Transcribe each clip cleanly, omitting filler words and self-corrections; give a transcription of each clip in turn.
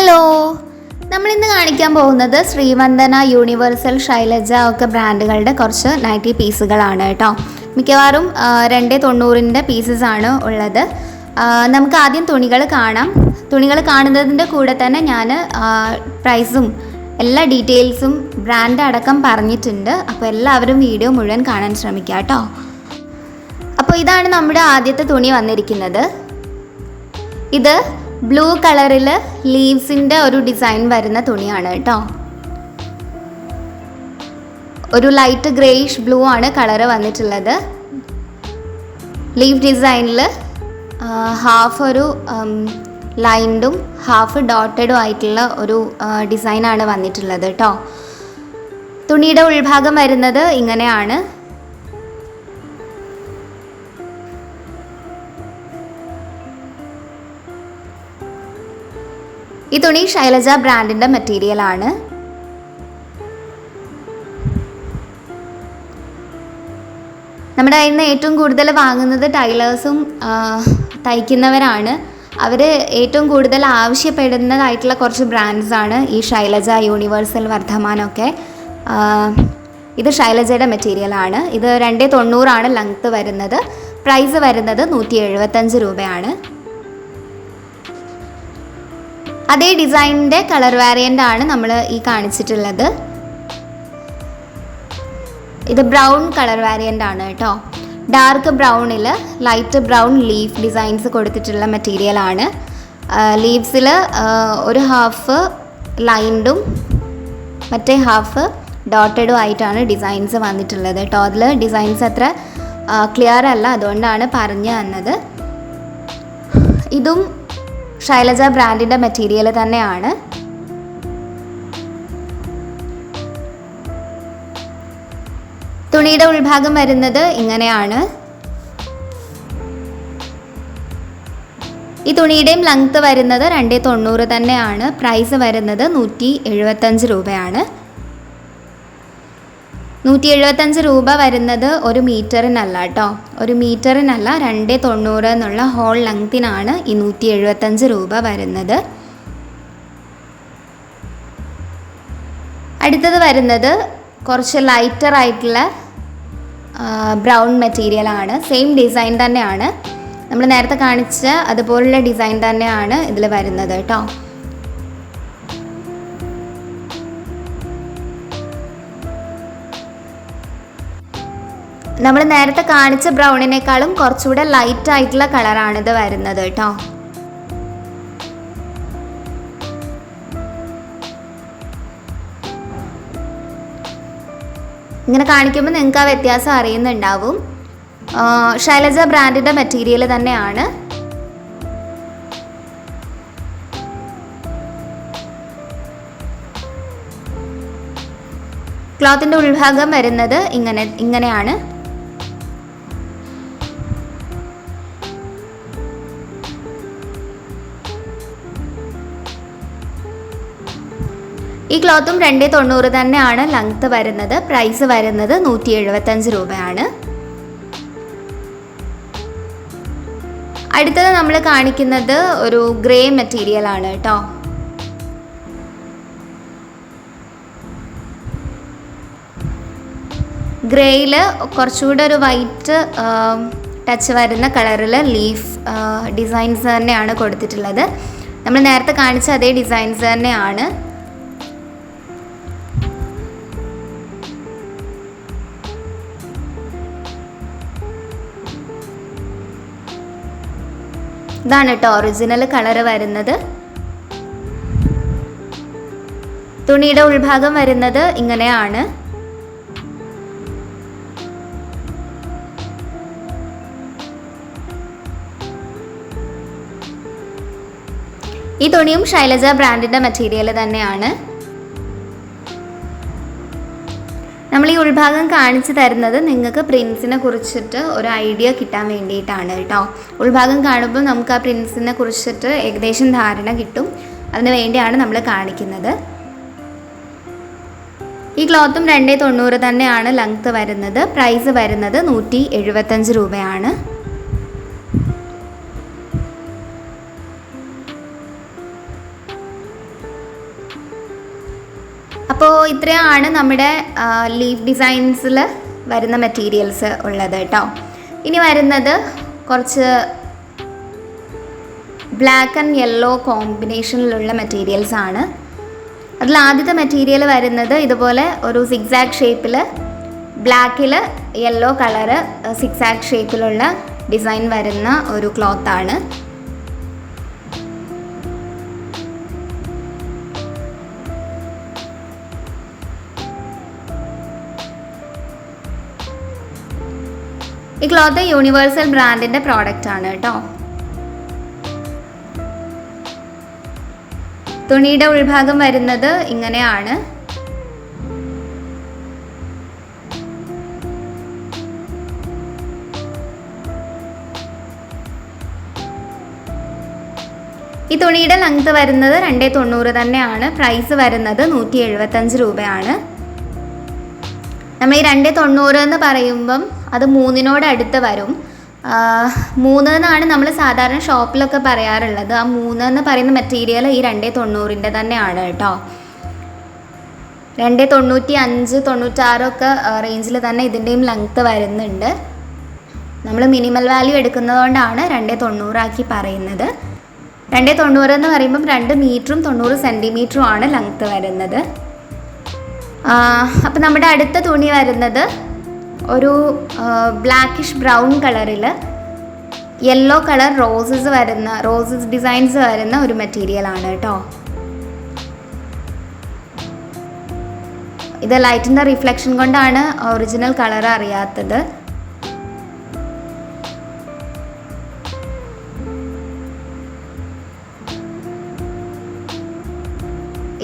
Hello, നമ്മളിന്ന് കാണിക്കാൻ പോകുന്നത് ശ്രീവന്ദന, യൂണിവേഴ്സൽ, ശൈലജ ഒക്കെ ബ്രാൻഡുകളുടെ കുറച്ച് നൈറ്റി പീസുകളാണ് കേട്ടോ. മിക്കവാറും 290 പീസസ് ആണ് ഉള്ളത്. നമുക്ക് ആദ്യം തുണികൾ കാണാം. തുണികൾ കാണുന്നതിൻ്റെ കൂടെ തന്നെ ഞാൻ പ്രൈസും എല്ലാ ഡീറ്റെയിൽസും ബ്രാൻഡ് അടക്കം പറഞ്ഞിട്ടുണ്ട്. അപ്പോൾ എല്ലാവരും വീഡിയോ മുഴുവൻ കാണാൻ ശ്രമിക്കുക കേട്ടോ. അപ്പോൾ ഇതാണ് നമ്മുടെ ആദ്യത്തെ തുണി വന്നിരിക്കുന്നത്. ഇത് ബ്ലൂ കളറിൽ ലീവ്സിൻ്റെ ഒരു ഡിസൈൻ വരുന്ന തുണിയാണ് കേട്ടോ. ഒരു ലൈറ്റ് ഗ്രേയിഷ് ബ്ലൂ ആണ് കളറ് വന്നിട്ടുള്ളത്. ലീവ് ഡിസൈനിൽ ഹാഫ് ഒരു ലൈൻഡും ഹാഫ് ഡോട്ടഡും ആയിട്ടുള്ള ഒരു ഡിസൈനാണ് വന്നിട്ടുള്ളത് കേട്ടോ. തുണിയുടെ ഉൾഭാഗം വരുന്നത് ഇങ്ങനെയാണ്. ഈ തുണി ശൈലജ ബ്രാൻഡിൻ്റെ മെറ്റീരിയലാണ്. നമ്മുടെ കയ്യിൽ നിന്ന് ഏറ്റവും കൂടുതൽ വാങ്ങുന്നത് ടൈലേഴ്സും തയ്ക്കുന്നവരാണ്. അവർ ഏറ്റവും കൂടുതൽ ആവശ്യപ്പെടുന്നതായിട്ടുള്ള കുറച്ച് ബ്രാൻഡ്സാണ് ഈ ശൈലജ, യൂണിവേഴ്സൽ, വർദ്ധമാനൊക്കെ. ഇത് ശൈലജയുടെ മെറ്റീരിയലാണ്. ഇത് 290 ലെങ്ത്ത് വരുന്നത്. പ്രൈസ് വരുന്നത് 175 രൂപയാണ്. അതേ ഡിസൈനിൻ്റെ കളർ വേരിയൻ്റ് ആണ് നമ്മൾ ഈ കാണിച്ചിട്ടുള്ളത്. ഇത് ബ്രൗൺ കളർ വേരിയൻ്റ് ആണ് കേട്ടോ. ഡാർക്ക് ബ്രൗണിൽ ലൈറ്റ് ബ്രൗൺ ലീഫ് ഡിസൈൻസ് കൊടുത്തിട്ടുള്ള മെറ്റീരിയലാണ്. ലീവ്സിൽ ഒരു ഹാഫ് ലൈൻഡും മറ്റേ ഹാഫ് ഡോട്ടഡും ആയിട്ടാണ് ഡിസൈൻസ് വന്നിട്ടുള്ളത് കേട്ടോ. അതിൽ ഡിസൈൻസ് അത്ര ക്ലിയർ അല്ല, അതുകൊണ്ടാണ് പറഞ്ഞു തന്നത്. ഇതും ശൈലജ ബ്രാൻഡിൻ്റെ മെറ്റീരിയൽ തന്നെയാണ്. തുണിയുടെ ഉൾഭാഗം വരുന്നത് ഇങ്ങനെയാണ്. ഈ തുണിയുടെയും ലെങ്ത്ത് വരുന്നത് 290 തന്നെയാണ്. പ്രൈസ് വരുന്നത് 175 രൂപയാണ്. 175 രൂപ വരുന്നത് ഒരു മീറ്ററിനല്ല കേട്ടോ. ഒരു മീറ്ററിനല്ല, 290 എന്നുള്ള ഹോൾ ലെങ്ത്തിനാണ് ഈ 175 രൂപ വരുന്നത്. അടുത്തത് വരുന്നത് കുറച്ച് ലൈറ്റർ ആയിട്ടുള്ള ബ്രൗൺ മെറ്റീരിയലാണ്. സെയിം ഡിസൈൻ തന്നെയാണ്. നമ്മൾ നേരത്തെ കാണിച്ച അതുപോലുള്ള ഡിസൈൻ തന്നെയാണ് ഇതിൽ വരുന്നത് കേട്ടോ. നമ്മൾ നേരത്തെ കാണിച്ച ബ്രൗണിനേക്കാളും കുറച്ചുകൂടെ ലൈറ്റ് ആയിട്ടുള്ള കളറാണിത് വരുന്നത് കേട്ടോ. ഇങ്ങനെ കാണിക്കുമ്പോൾ നിങ്ങൾക്ക് ആ വ്യത്യാസം അറിയുന്നുണ്ടാവും. ശൈലജ ബ്രാൻഡിൻ്റെ മെറ്റീരിയൽ തന്നെയാണ്. ക്ലോത്തിൻ്റെ ഉൾഭാഗം വരുന്നത് ഇങ്ങനെയാണ്. ഈ ക്ലോത്തും 290 തന്നെയാണ് ലെങ്ത്ത് വരുന്നത്. പ്രൈസ് വരുന്നത് 175 രൂപയാണ്. അടുത്തത് നമ്മൾ കാണിക്കുന്നത് ഒരു ഗ്രേ മെറ്റീരിയൽ ആണ് കേട്ടോ. ഗ്രേയിൽ കുറച്ചുകൂടെ ഒരു വൈറ്റ് ടച്ച് വരുന്ന കളറിൽ ലീഫ് ഡിസൈൻസ് തന്നെയാണ് കൊടുത്തിട്ടുള്ളത്. നമ്മൾ നേരത്തെ കാണിച്ച അതേ ഡിസൈൻസ് തന്നെയാണ്. ഇതാണ് കേട്ടോ ഒറിജിനൽ കളറ് വരുന്നത്. തുണിയുടെ ഉൾഭാഗം വരുന്നത് ഇങ്ങനെയാണ്. ഈ തുണിയും ശൈലജ ബ്രാൻഡിൻ്റെ മെറ്റീരിയൽ തന്നെയാണ്. നമ്മൾ ഈ ഉൾഭാഗം കാണിച്ചു തരുന്നത് നിങ്ങൾക്ക് പ്രിൻസിനെ കുറിച്ചിട്ട് ഒരു ഐഡിയ കിട്ടാൻ വേണ്ടിയിട്ടാണ് കേട്ടോ. ഉൾഭാഗം കാണുമ്പോൾ നമുക്ക് ആ പ്രിൻസിനെ കുറിച്ചിട്ട് ഏകദേശം ധാരണ കിട്ടും. അതിന് വേണ്ടിയാണ് നമ്മൾ കാണിക്കുന്നത്. ഈ ക്ലോത്തും 290 തന്നെയാണ് ലെങ്ത്ത് വരുന്നത്. പ്രൈസ് വരുന്നത് 175 രൂപയാണ്. അപ്പോൾ ഇത്രയാണ് നമ്മുടെ ലീഫ് ഡിസൈൻസിൽ വരുന്ന മെറ്റീരിയൽസ് ഉള്ളത് കേട്ടോ. ഇനി വരുന്നത് കുറച്ച് ബ്ലാക്ക് ആൻഡ് യെല്ലോ കോമ്പിനേഷനിലുള്ള മെറ്റീരിയൽസ് ആണ്. അതിൽ ആദ്യത്തെ മെറ്റീരിയൽ വരുന്നത് ഇതുപോലെ ഒരു സിക്സാക് ഷേപ്പിൽ ബ്ലാക്കിൽ യെല്ലോ കളറ് സിക്സാക് ഷേപ്പിലുള്ള ഡിസൈൻ വരുന്ന ഒരു ക്ലോത്താണ്. ഈ ക്ലോത്ത് യൂണിവേഴ്സൽ ബ്രാൻഡിൻ്റെ പ്രോഡക്റ്റ് ആണ് കേട്ടോ. തുണിയുടെ ഉൾഭാഗം വരുന്നത് ഇങ്ങനെയാണ്. ഈ തുണിയുടെ ലെങ്ത് വരുന്നത് 290 തന്നെയാണ്. പ്രൈസ് വരുന്നത് 175 രൂപയാണ്. നമ്മൾ ഈ 290 എന്ന് പറയുമ്പം അത് 3 അടുത്ത് വരും. 3 എന്നാണ് നമ്മൾ സാധാരണ ഷോപ്പിലൊക്കെ പറയാറുള്ളത്. ആ 3 എന്ന് പറയുന്ന മെറ്റീരിയൽ ഈ 290 തന്നെയാണ് കേട്ടോ. 295, 96 ഒക്കെ റേഞ്ചിൽ തന്നെ ഇതിൻ്റെയും ലെങ്ത്ത് വരുന്നുണ്ട്. നമ്മൾ മിനിമൽ വാല്യൂ എടുക്കുന്നതുകൊണ്ടാണ് 290 ആക്കി പറയുന്നത്. 290 എന്ന് പറയുമ്പം 2 മീറ്ററും 90 സെൻറ്റിമീറ്ററും ആണ് ലെങ്ത്ത് വരുന്നത്. അപ്പം നമ്മുടെ അടുത്ത തുണി വരുന്നത് ഒരു ബ്ലാക്കിഷ് ബ്രൗൺ കളറിൽ യെല്ലോ കളർ റോസസ് ഡിസൈൻസ് വരുന്ന ഒരു മെറ്റീരിയലാണ് കേട്ടോ. ഇത് ലൈറ്റിൻ്റെ റിഫ്ലക്ഷൻ കൊണ്ടാണ് ഒറിജിനൽ കളർ അറിയാത്തത്.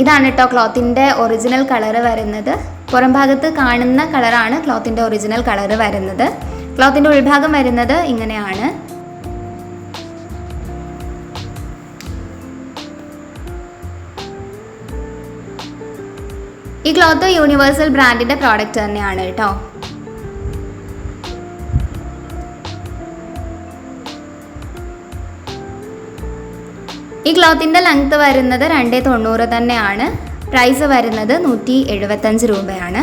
ഇതാണ് കേട്ടോ ക്ലോത്തിൻ്റെ ഒറിജിനൽ കളർ വരുന്നത്. പുറം ഭാഗത്ത് കാണുന്ന കളറാണ് ക്ലോത്തിൻ്റെ ഒറിജിനൽ കളർ വരുന്നത്. ക്ലോത്തിൻ്റെ ഉൾഭാഗം വരുന്നത് ഇങ്ങനെയാണ്. ഈ ക്ലോത്ത് യൂണിവേഴ്സൽ ബ്രാൻഡിൻ്റെ പ്രോഡക്റ്റ് തന്നെയാണ് കേട്ടോ. ഈ ക്ലോത്തിൻ്റെ ലെങ്ത്ത് വരുന്നത് 290 തന്നെയാണ്. പ്രൈസ് വരുന്നത് 175 രൂപയാണ്.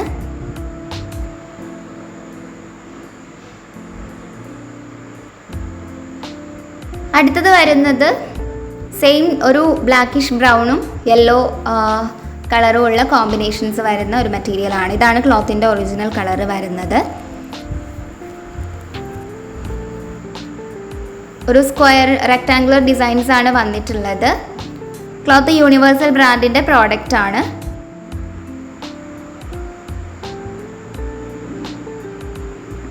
അടുത്തത് വരുന്നത് സെയിം ഒരു ബ്ലാക്കിഷ് ബ്രൗണും യെല്ലോ കളറും ഉള്ള കോമ്പിനേഷൻസ് വരുന്ന ഒരു മെറ്റീരിയലാണ്. ഇതാണ് ക്ലോത്തിൻ്റെ ഒറിജിനൽ കളർ വരുന്നത്. ഒരു സ്ക്വയർ റെക്ടാങ്കുലർ ഡിസൈൻസ് ആണ് വന്നിട്ടുള്ളത്. ക്ലോത്ത് യൂണിവേഴ്സൽ ബ്രാൻഡിൻ്റെ പ്രോഡക്റ്റ് ആണ്.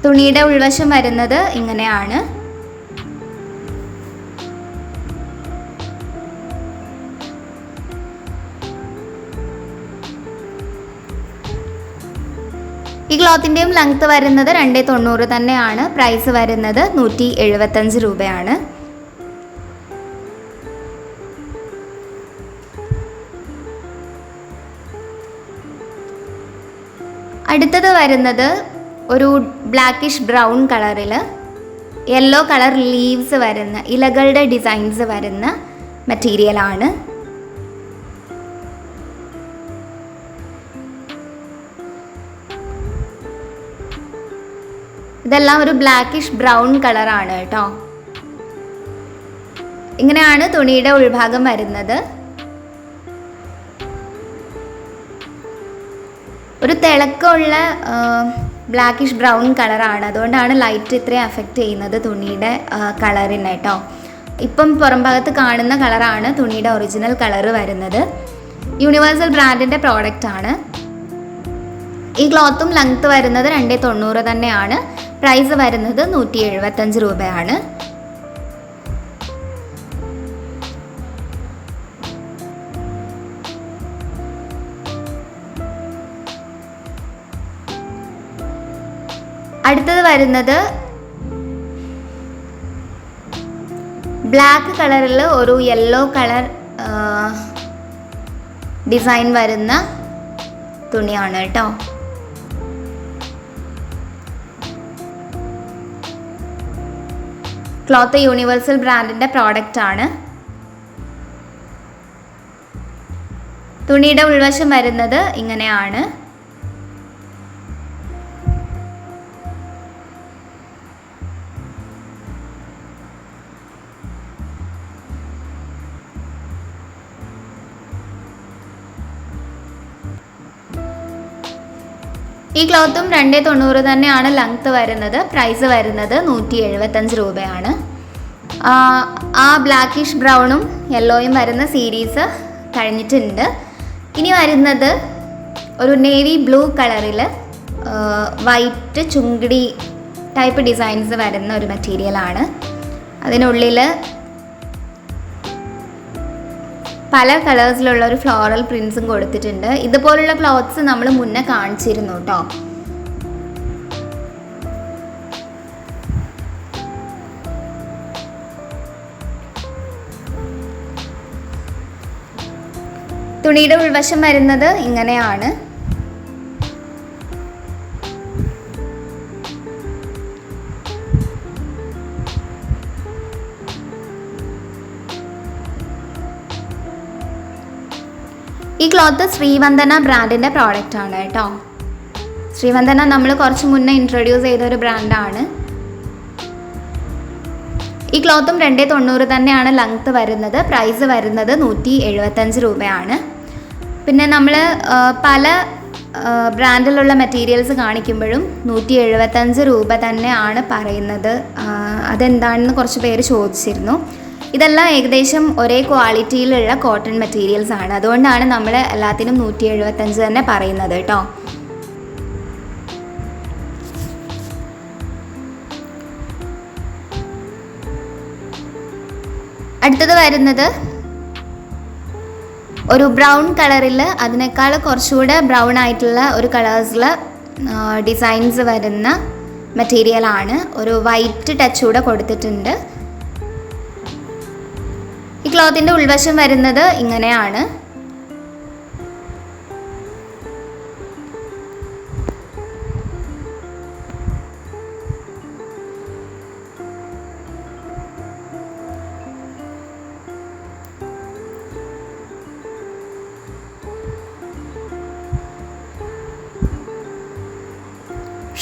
തുണിയുടെ ഉൾവശം വരുന്നത് ഇങ്ങനെയാണ്. ഈ ക്ലോത്തിൻ്റെയും ലെങ്ത്ത് വരുന്നത് 290 തന്നെയാണ്. പ്രൈസ് വരുന്നത് 175 രൂപയാണ്. അടുത്തത് വരുന്നത് ഒരു ബ്ലാക്കിഷ് ബ്രൗൺ കളറിൽ യെല്ലോ കളർ ലീവ്സ് വരുന്ന ഇലകളുടെ ഡിസൈൻസ് വരുന്ന മെറ്റീരിയലാണ്. ഇതെല്ലാം ഒരു ബ്ലാക്കിഷ് ബ്രൗൺ കളറാണ് കേട്ടോ. ഇങ്ങനെയാണ് തുണിയുടെ ഉൾഭാഗം വരുന്നത്. ഒരു തിളക്കമുള്ള ബ്ലാക്കിഷ് ബ്രൗൺ കളറാണ്. അതുകൊണ്ടാണ് ലൈറ്റ് ഇത്രയും അഫക്റ്റ് ചെയ്യുന്നത് തുണിയുടെ കളറിന് കേട്ടോ. ഇപ്പം പുറം ഭാഗത്ത് കാണുന്ന കളറാണ് തുണിയുടെ ഒറിജിനൽ കളറ് വരുന്നത്. യൂണിവേഴ്സൽ ബ്രാൻഡിൻ്റെ പ്രോഡക്റ്റ് ആണ്. ഈ ക്ലോത്തും ലെങ്ത്ത് വരുന്നത് 290 തന്നെയാണ്. പ്രൈസ് വരുന്നത് 175 രൂപയാണ്. അടുത്തത് വരുന്നത് ബ്ലാക്ക് കളറിൽ ഒരു യെല്ലോ കളർ ഡിസൈൻ വരുന്ന തുണിയാണ് കേട്ടോ. ക്ലോത്ത് യൂണിവേഴ്സൽ ബ്രാൻഡിൻ്റെ പ്രോഡക്റ്റ് ആണ്. തുണിയുടെ ഉൾവശം വരുന്നത് ഇങ്ങനെയാണ്. ഈ ക്ലോത്തും 290 തന്നെയാണ് ലെങ്ത്ത് വരുന്നത്. പ്രൈസ് വരുന്നത് 175 രൂപയാണ്. ആ ബ്ലാക്കിഷ് ബ്രൗണും യെല്ലോയും വരുന്ന സീരീസ് കഴിഞ്ഞിട്ടുണ്ട്. ഇനി വരുന്നത് ഒരു നേവി ബ്ലൂ കളറിൽ വൈറ്റ് ചുങ്കിടി ടൈപ്പ് ഡിസൈൻസ് വരുന്ന ഒരു മെറ്റീരിയലാണ്. അതിനുള്ളിൽ പല കളേഴ്സിലുള്ള ഒരു ഫ്ലോറൽ പ്രിൻസും കൊടുത്തിട്ടുണ്ട്. ഇതുപോലുള്ള ക്ലോത്ത്സ് നമ്മൾ മുന്നേ കാണിച്ചിരുന്നു കേട്ടോ. തുണിയുടെ ഉൾവശം വരുന്നത് ഇങ്ങനെയാണ്. ഈ ക്ലോത്ത് ശ്രീവന്ദന ബ്രാൻഡിൻ്റെ പ്രോഡക്റ്റ് ആണ് കേട്ടോ. ശ്രീവന്ദന നമ്മൾ കുറച്ച് മുന്നേ ഇൻട്രൊഡ്യൂസ് ചെയ്തൊരു ബ്രാൻഡാണ്. ഈ ക്ലോത്തും 290 തന്നെയാണ് ലെങ്ത്ത് വരുന്നത്. പ്രൈസ് വരുന്നത് 175 രൂപയാണ്. പിന്നെ നമ്മൾ പല ബ്രാൻഡിലുള്ള മെറ്റീരിയൽസ് കാണിക്കുമ്പോഴും 175 രൂപ തന്നെയാണ് പറയുന്നത്. അതെന്താണെന്ന് കുറച്ച് പേര് ചോദിച്ചിരുന്നു. ഇതെല്ലാം ഏകദേശം ഒരേ ക്വാളിറ്റിയിലുള്ള കോട്ടൺ മെറ്റീരിയൽസ് ആണ്. അതുകൊണ്ടാണ് നമ്മൾ എല്ലാത്തിനും 175 തന്നെ പറയുന്നത് കേട്ടോ. അടുത്തത് വരുന്നത് ഒരു ബ്രൗൺ കളറിൽ അതിനേക്കാൾ കുറച്ചുകൂടെ ബ്രൗൺ ആയിട്ടുള്ള ഒരു കളേഴ്സിൽ ഡിസൈൻസ് വരുന്ന മെറ്റീരിയലാണ്. ഒരു വൈറ്റ് ടച്ച് കൂടെ കൊടുത്തിട്ടുണ്ട്. ഈ ക്ലോത്തിൻ്റെ ഉൾവശം വരുന്നത് ഇങ്ങനെയാണ്.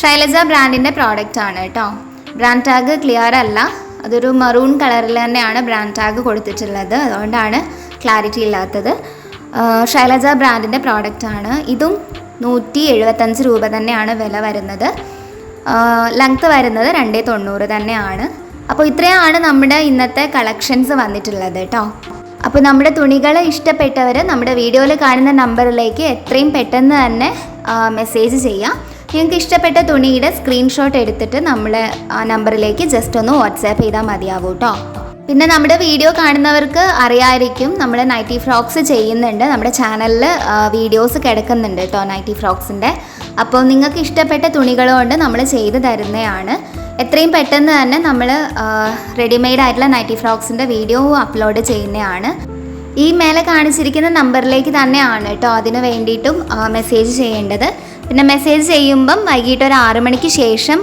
ശൈലജ ബ്രാൻഡിൻ്റെ പ്രോഡക്റ്റ് ആണ് കേട്ടോ. ബ്രാൻഡ് ടാഗ് ക്ലിയർ അല്ല. അതൊരു മറൂൺ കളറിൽ തന്നെയാണ് ബ്രാൻഡ് ടാഗ് കൊടുത്തിട്ടുള്ളത്. അതുകൊണ്ടാണ് ക്ലാരിറ്റി ഇല്ലാത്തത്. ശൈലജ ബ്രാൻഡിൻ്റെ പ്രോഡക്റ്റാണ്. ഇതും 175 രൂപ തന്നെയാണ് വില വരുന്നത്. ലെങ്ത്ത് വരുന്നത് 290 തന്നെയാണ്. അപ്പോൾ ഇത്രയാണ് നമ്മുടെ ഇന്നത്തെ കളക്ഷൻസ് വന്നിട്ടുള്ളത് കേട്ടോ. അപ്പോൾ നമ്മുടെ തുണികൾ ഇഷ്ടപ്പെട്ടവർ നമ്മുടെ വീഡിയോയിൽ കാണുന്ന നമ്പറിലേക്ക് എത്രയും പെട്ടെന്ന് തന്നെ മെസ്സേജ് ചെയ്യാം. നിങ്ങൾക്ക് ഇഷ്ടപ്പെട്ട തുണിയുടെ സ്ക്രീൻഷോട്ട് എടുത്തിട്ട് നമ്മളെ ആ നമ്പറിലേക്ക് ജസ്റ്റ് ഒന്ന് വാട്സാപ്പ് ചെയ്താൽ മതിയാവും കേട്ടോ. പിന്നെ നമ്മുടെ വീഡിയോ കാണുന്നവർക്ക് അറിയാമായിരിക്കും, നമ്മൾ നൈറ്റി ഫ്രോക്സ് ചെയ്യുന്നുണ്ട്. നമ്മുടെ ചാനലിൽ വീഡിയോസ് കിടക്കുന്നുണ്ട് കേട്ടോ നൈറ്റി ഫ്രോക്സിൻ്റെ. അപ്പോൾ നിങ്ങൾക്ക് ഇഷ്ടപ്പെട്ട തുണികൾ കൊണ്ട് നമ്മൾ ചെയ്ത് തരുന്നതാണ്. എത്രയും പെട്ടെന്ന് തന്നെ നമ്മൾ റെഡിമെയ്ഡ് ആയിട്ടുള്ള നൈറ്റി ഫ്രോക്സിൻ്റെ വീഡിയോ അപ്ലോഡ് ചെയ്യുന്നതാണ്. ഈ മേലെ കാണിച്ചിരിക്കുന്ന നമ്പറിലേക്ക് തന്നെയാണ് കേട്ടോ അതിന് വേണ്ടിയിട്ടും മെസ്സേജ് ചെയ്യേണ്ടത്. പിന്നെ മെസ്സേജ് ചെയ്യുമ്പം വൈകിട്ട് ഒരു 6 മണിക്ക് ശേഷം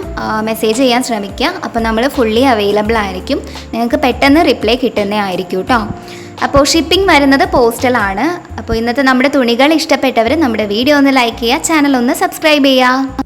മെസ്സേജ് ചെയ്യാൻ ശ്രമിക്കുക. അപ്പോൾ നമ്മൾ ഫുള്ളി അവൈലബിൾ ആയിരിക്കും. നിങ്ങൾക്ക് പെട്ടെന്ന് റിപ്ലൈ കിട്ടുന്നതായിരിക്കും കേട്ടോ. അപ്പോൾ ഷിപ്പിംഗ് വരുന്നത് പോസ്റ്റലാണ്. അപ്പോൾ ഇന്നത്തെ നമ്മുടെ തുണികൾ ഇഷ്ടപ്പെട്ടവർ നമ്മുടെ വീഡിയോ ഒന്ന് ലൈക്ക് ചെയ്യുക, ചാനൽ ഒന്ന് സബ്സ്ക്രൈബ് ചെയ്യുക.